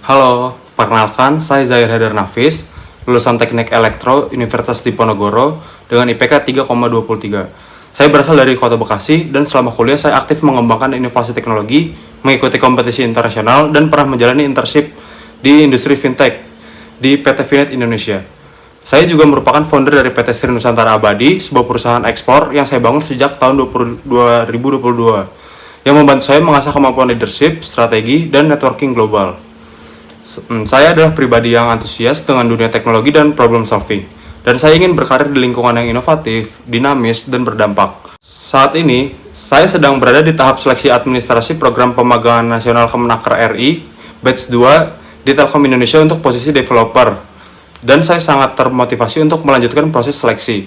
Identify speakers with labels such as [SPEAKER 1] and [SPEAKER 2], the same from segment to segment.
[SPEAKER 1] Halo, perkenalkan saya Zahir Haidar Nafis, lulusan Teknik Elektro Universitas Diponegoro dengan IPK 3,23. Saya berasal dari Kota Bekasi dan selama kuliah saya aktif mengembangkan inovasi teknologi, mengikuti kompetisi internasional dan pernah menjalani internship di industri fintech di PT Finet Indonesia. Saya juga merupakan founder dari PT Sri Nusantara Abadi, sebuah perusahaan ekspor yang saya bangun sejak tahun 2022, yang membantu saya mengasah kemampuan leadership, strategi, dan networking global. Saya adalah pribadi yang antusias dengan dunia teknologi dan problem solving, dan saya ingin berkarir di lingkungan yang inovatif, dinamis, dan berdampak. Saat ini, saya sedang berada di tahap seleksi administrasi program pemagangan nasional Kemenaker RI, batch 2 di Telkom Indonesia untuk posisi developer, dan saya sangat termotivasi untuk melanjutkan proses seleksi.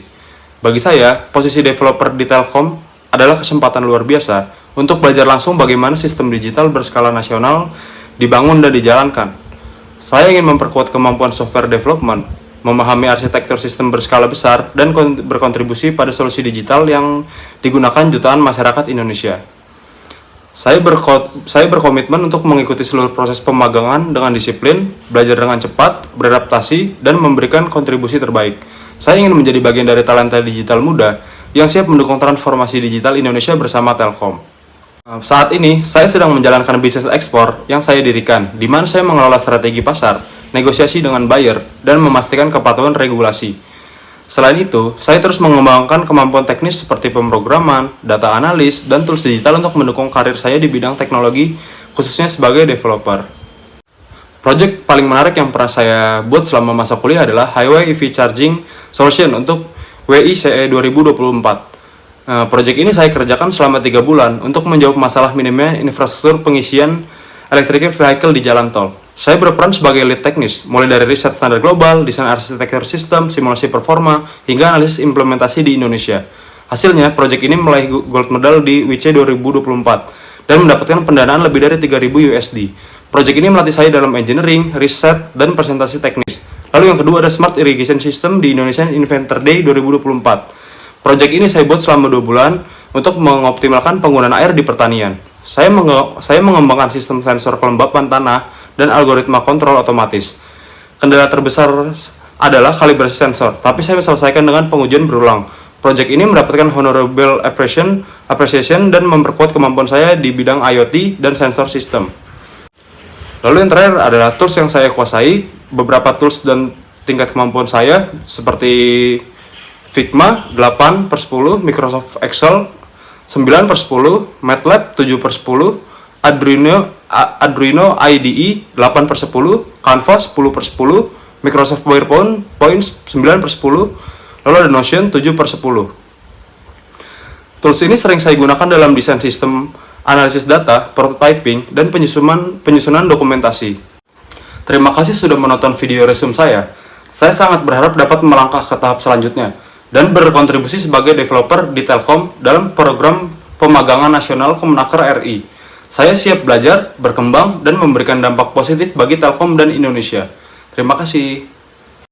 [SPEAKER 1] Bagi saya, posisi developer di Telkom adalah kesempatan luar biasa untuk belajar langsung bagaimana sistem digital berskala nasional dibangun dan dijalankan. Saya ingin memperkuat kemampuan software development, memahami arsitektur sistem berskala besar, dan berkontribusi pada solusi digital yang digunakan jutaan masyarakat Indonesia. Saya berkomitmen untuk mengikuti seluruh proses pemagangan dengan disiplin, belajar dengan cepat, beradaptasi, dan memberikan kontribusi terbaik. Saya ingin menjadi bagian dari talenta digital muda yang siap mendukung transformasi digital Indonesia bersama Telkom. Saat ini, saya sedang menjalankan bisnis ekspor yang saya dirikan, di mana saya mengelola strategi pasar, negosiasi dengan buyer, dan memastikan kepatuhan regulasi. Selain itu, saya terus mengembangkan kemampuan teknis seperti pemrograman, data analis, dan tools digital untuk mendukung karir saya di bidang teknologi, khususnya sebagai developer. Project paling menarik yang pernah saya buat selama masa kuliah adalah Highway EV Charging Solution untuk WICE 2024. Proyek ini saya kerjakan selama 3 bulan untuk menjawab masalah minimnya infrastruktur pengisian electric vehicle di jalan tol. Saya berperan sebagai lead teknis, mulai dari riset standar global, desain arsitektur sistem, simulasi performa, hingga analisis implementasi di Indonesia. Hasilnya, proyek ini meraih gold medal di WICE 2024 dan mendapatkan pendanaan lebih dari 3.000 USD. Proyek ini melatih saya dalam engineering, riset, dan presentasi teknis. Lalu yang kedua ada Smart Irrigation System di Indonesian Inventor Day 2024. Proyek ini saya buat selama 2 bulan untuk mengoptimalkan penggunaan air di pertanian. Saya mengembangkan sistem sensor kelembapan tanah dan algoritma kontrol otomatis. Kendala terbesar adalah kalibrasi sensor, tapi saya selesaikan dengan pengujian berulang. Proyek ini mendapatkan honorable appreciation dan memperkuat kemampuan saya di bidang IoT dan sensor system. Lalu yang terakhir adalah tools yang saya kuasai. Beberapa tools dan tingkat kemampuan saya seperti Figma 8/10, Microsoft Excel 9/10, MATLAB 7/10, Arduino IDE 8/10, Canva 10/10, Microsoft PowerPoint 9/10, lalu ada Notion 7/10. Tools ini sering saya gunakan dalam desain sistem, analisis data, prototyping, dan penyusunan dokumentasi. Terima kasih sudah menonton video resume saya. Saya sangat berharap dapat melangkah ke tahap selanjutnya dan berkontribusi sebagai developer di Telkom dalam program pemagangan nasional Kemenaker RI. Saya siap belajar, berkembang, dan memberikan dampak positif bagi Telkom dan Indonesia. Terima kasih.